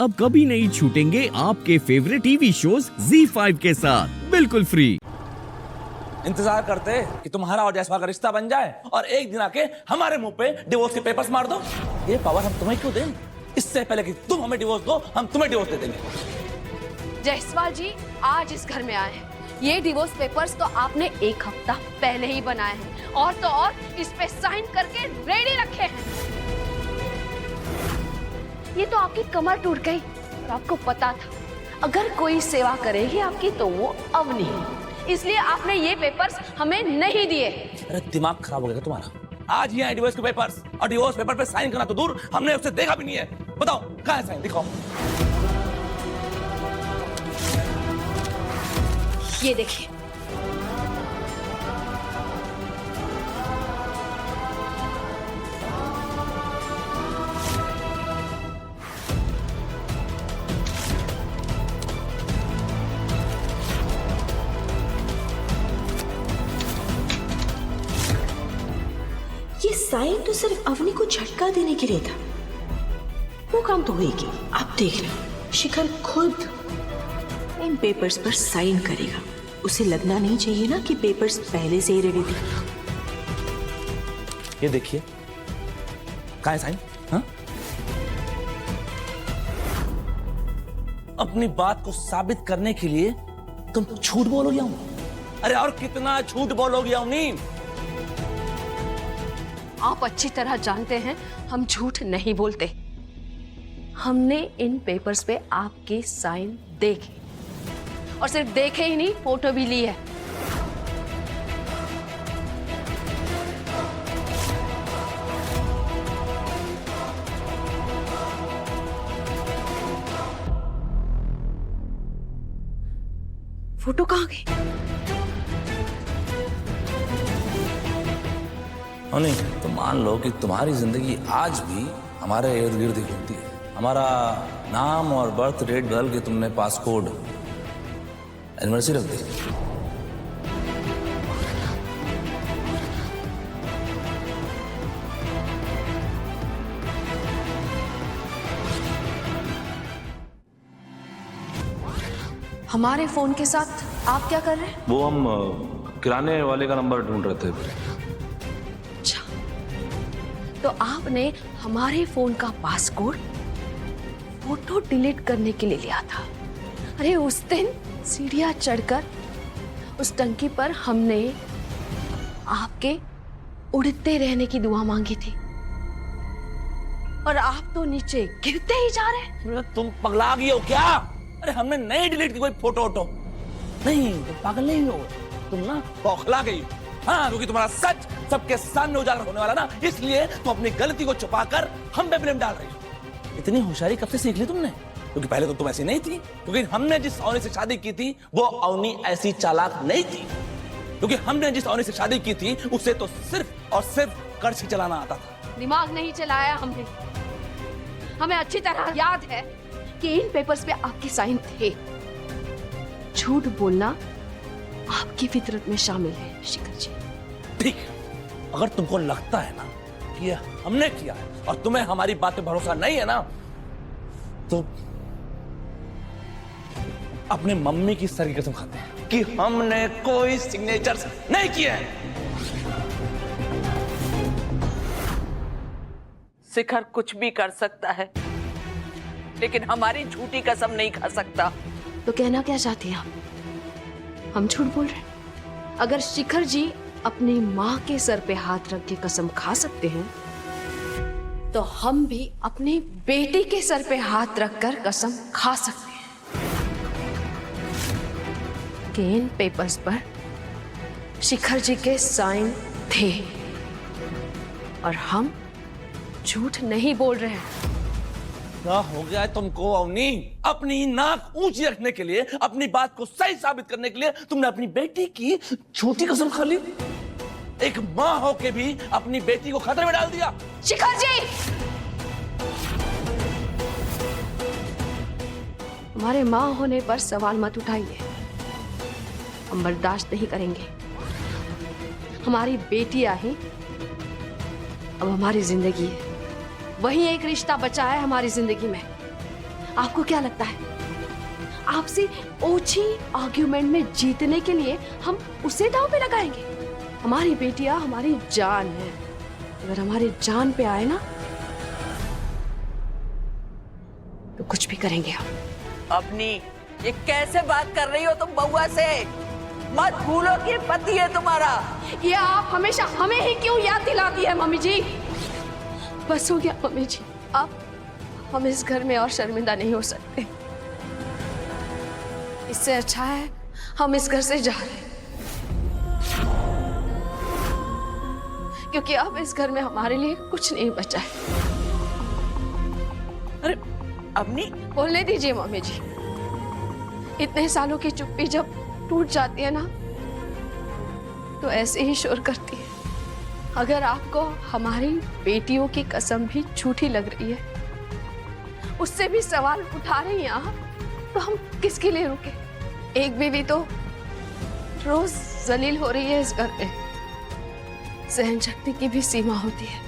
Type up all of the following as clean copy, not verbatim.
अब कभी नहीं छूटेंगे आपके फेवरेट टीवी शोज ZEE5 के साथ बिल्कुल फ्री। इंतजार करते कि तुम्हारा और जायसवाल का रिश्ता बन जाए और एक दिन आके हमारे मुंह पे डिवोर्स के पेपर्स मार दो। ये पावर हम तुम्हें क्यों दें? इससे पहले कि तुम हमें डिवोर्स दो, हम तुम्हें डिवोर्स दे देंगे। जायसवाल जी आज इस घर में आए हैं। ये डिवोर्स पेपर्स तो आपने एक हफ्ता पहले ही बनाए हैं और तो और इस पे साइन करके रेडी रखे हैं। ये तो आपकी कमर टूट गई और आपको पता था अगर कोई सेवा करेगी आपकी तो वो अवनी है, इसलिए आपने ये पेपर्स हमें नहीं दिए। अरे दिमाग खराब हो गया तुम्हारा। आज ये डिवोर्स के पेपर्स और डिवोर्स पेपर पे साइन करना तो दूर, हमने उसे देखा भी नहीं है। बताओ कहाँ है साइन, दिखाओ। ये देखिए, ये साइन तो सिर्फ अवनी को झटका देने के लिए था। वो काम तो हुई गया। आप देख रहे, शिखर खुद इन पेपर्स पर साइन करेगा। उसे लगना नहीं चाहिए ना कि पेपर्स पहले से ही रेडी थे। ये देखिए, कहाँ है साइन? हाँ? अपनी बात को साबित करने के लिए तुम झूठ बोलोगे अवनी? अरे और कितना झूठ बोलोगे अवनी? आप अच्छी तरह जानते हैं हम झूठ नहीं बोलते। हमने इन पेपर्स पे आपके साइन देखे और सिर्फ देखे ही नहीं, फोटो भी ली है। फोटो कहाँ गई? नहीं तो मान लो कि तुम्हारी जिंदगी आज भी हमारे इर्द गिर्द ही घूमती है। हमारा नाम और बर्थ डेट बदल के तुमने पासपोर्ट एनिवर्सरी रख दी। हमारे फोन के साथ आप क्या कर रहे हैं? वो हम किराने वाले का नंबर ढूंढ रहे थे। अच्छा, तो आपने हमारे फोन का पासकोड फोटो डिलीट करने के लिए लिया था। अरे उस दिन सीढ़ियां चढ़कर उस टंकी पर हमने आपके उड़ते रहने की दुआ मांगी थी और आप तो नीचे गिरते ही जा रहे। अरे तुम पगला गई हो क्या? अरे हमने नहीं डिलीट की कोई फोटो वोटो। नहीं तुम पागल नहीं हो, तुम ना बौखला गई। हाँ, क्योंकि तुम्हारा सच सबके सामने उजागर होने वाला ना, इसलिए तुम अपनी गलती को छुपाकर हम पे ब्लेम डाल रही हो। इतनी होशियारी कब से सीख ली तुमने? क्योंकि पहले तो तुम ऐसी नहीं थी। क्योंकि हमने जिस अवनी से शादी की थी वो अवनी ऐसी चालाक नहीं थी। क्योंकि हमने जिस अवनी से शादी की थी उसे तो सिर्फ और सिर्फ कड़छी चलाना आता था। दिमाग नहीं चलाया हमने। हमें अच्छी तरह याद है कि इन पेपर्स पे आपके साइन थे। झूठ बोलना आपकी फितरत में शामिल है शिखर जी। ठीक, अगर तुमको लगता है ना कि ये हमने किया है और तुम्हें हमारी बात पे भरोसा नहीं है ना, तो अपने मम्मी की सर की कसम खाते हैं कि हमने कोई सिग्नेचर्स नहीं किए हैं। शिखर कुछ भी कर सकता है लेकिन हमारी झूठी कसम नहीं खा सकता। तो कहना क्या चाहती हैं आप? हम झूठ बोल रहे हैं? अगर शिखर जी अपनी माँ के सर पे हाथ रख के कसम खा सकते हैं तो हम भी अपनी बेटी के सर पे हाथ रखकर कसम खा सकते हैं कि इन पेपर्स पर शिखर जी के साइन थे और हम झूठ नहीं बोल रहे हैं। क्या हो गया है तुमको अवनी? अपनी नाक ऊंची रखने के लिए, अपनी बात को सही साबित करने के लिए तुमने अपनी बेटी की झूठी कसम खा ली। एक माँ होके भी अपनी बेटी को खतरे में डाल दिया। शिखर जी, हमारे माँ होने पर सवाल मत उठाइए। हम बर्दाश्त नहीं करेंगे। हमारी बेटियां ही अब हमारी जिंदगी है। वही एक रिश्ता बचा है हमारी जिंदगी में। आपको क्या लगता है आपसे ओछी आर्ग्यूमेंट में जीतने के लिए हम उसे दांव पे लगाएंगे? हमारी बेटियां हमारी जान है, अगर हमारी जान पे आए ना तो कुछ भी करेंगे हम। अपनी ये कैसे बात कर रही हो तुम बउआ से? मत भूलो कि ये पति है तुम्हारा। ये आप हमेशा हमें ही क्यों याद दिलाती है मम्मी जी? बस हो गया मम्मी जी, अब हम इस घर में और शर्मिंदा नहीं हो सकते। इससे अच्छा है हम इस घर से जा रहे हैं, क्योंकि अब इस घर में हमारे लिए कुछ नहीं बचा है। अरे अपनी बोलने दीजिए मम्मी जी, इतने सालों की चुप्पी जब टूट जाती है ना तो ऐसे ही शोर करती है। अगर आपको हमारी बेटियों की कसम भी झूठी लग रही है, उससे भी सवाल उठा रही हैं आप, तो हम किसके लिए रुके? एक बीवी तो रोज जलील हो रही है इस घर में, सहन शक्ति की भी सीमा होती है,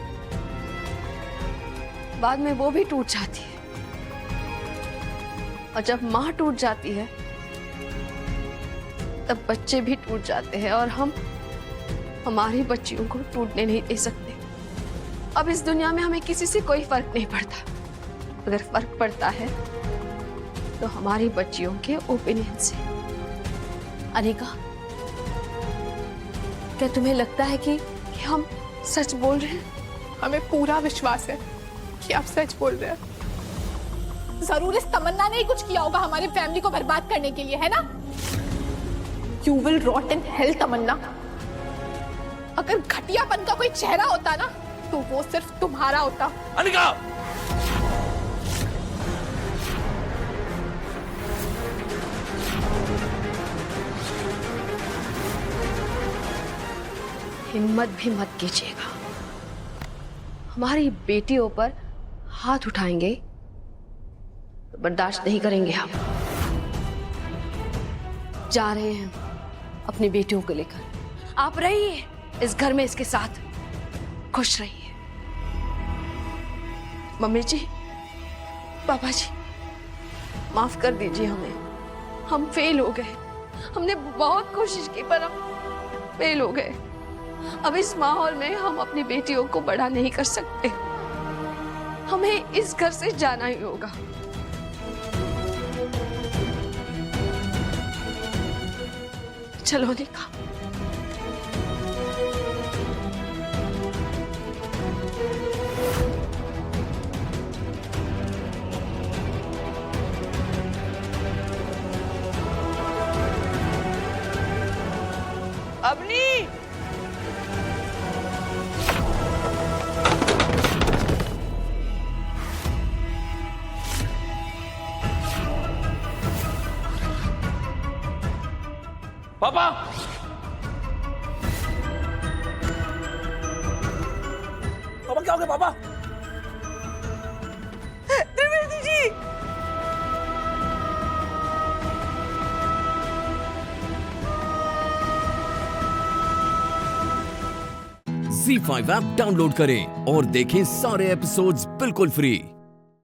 बाद में वो भी टूट जाती है। और जब माँ टूट जाती है तब बच्चे भी टूट जाते हैं, और हम हमारी बच्चियों को टूटने नहीं दे सकते। अब इस दुनिया में हमें किसी से कोई फर्क नहीं पड़ता, अगर फर्क पड़ता है तो हमारी बच्चियों के ओपिनियन से। अनिका, क्या तुम्हें लगता है कि हम सच बोल रहे हैं? हमें पूरा विश्वास है कि आप सच बोल रहे हैं। जरूर इस तमन्ना ने ही कुछ किया होगा हमारी फैमिली को बर्बाद करने के लिए, है ना? You will rot in hell Tamanna. अगर घटियापन का कोई चेहरा होता ना तो वो सिर्फ तुम्हारा होता। अनिका, हिम्मत भी मत कीजिएगा, हमारी बेटियों पर हाथ उठाएंगे तो बर्दाश्त नहीं करेंगे हम। जा रहे हैं अपनी बेटियों को लेकर, आप रहिए इस घर में इसके साथ, खुश रहिए। मम्मी जी, पापा जी, माफ कर दीजिए हमें, हम फेल हो गए। हमने बहुत कोशिश की पर हम फेल हो गए। अब इस माहौल में हम अपनी बेटियों को बड़ा नहीं कर सकते, हमें इस घर से जाना ही होगा। चलो निका। अपनी पापा, पापा क्या हो गया पापा? Trivedi ji, Z5 app download करें और देखें सारे एपिसोड्स बिल्कुल फ्री।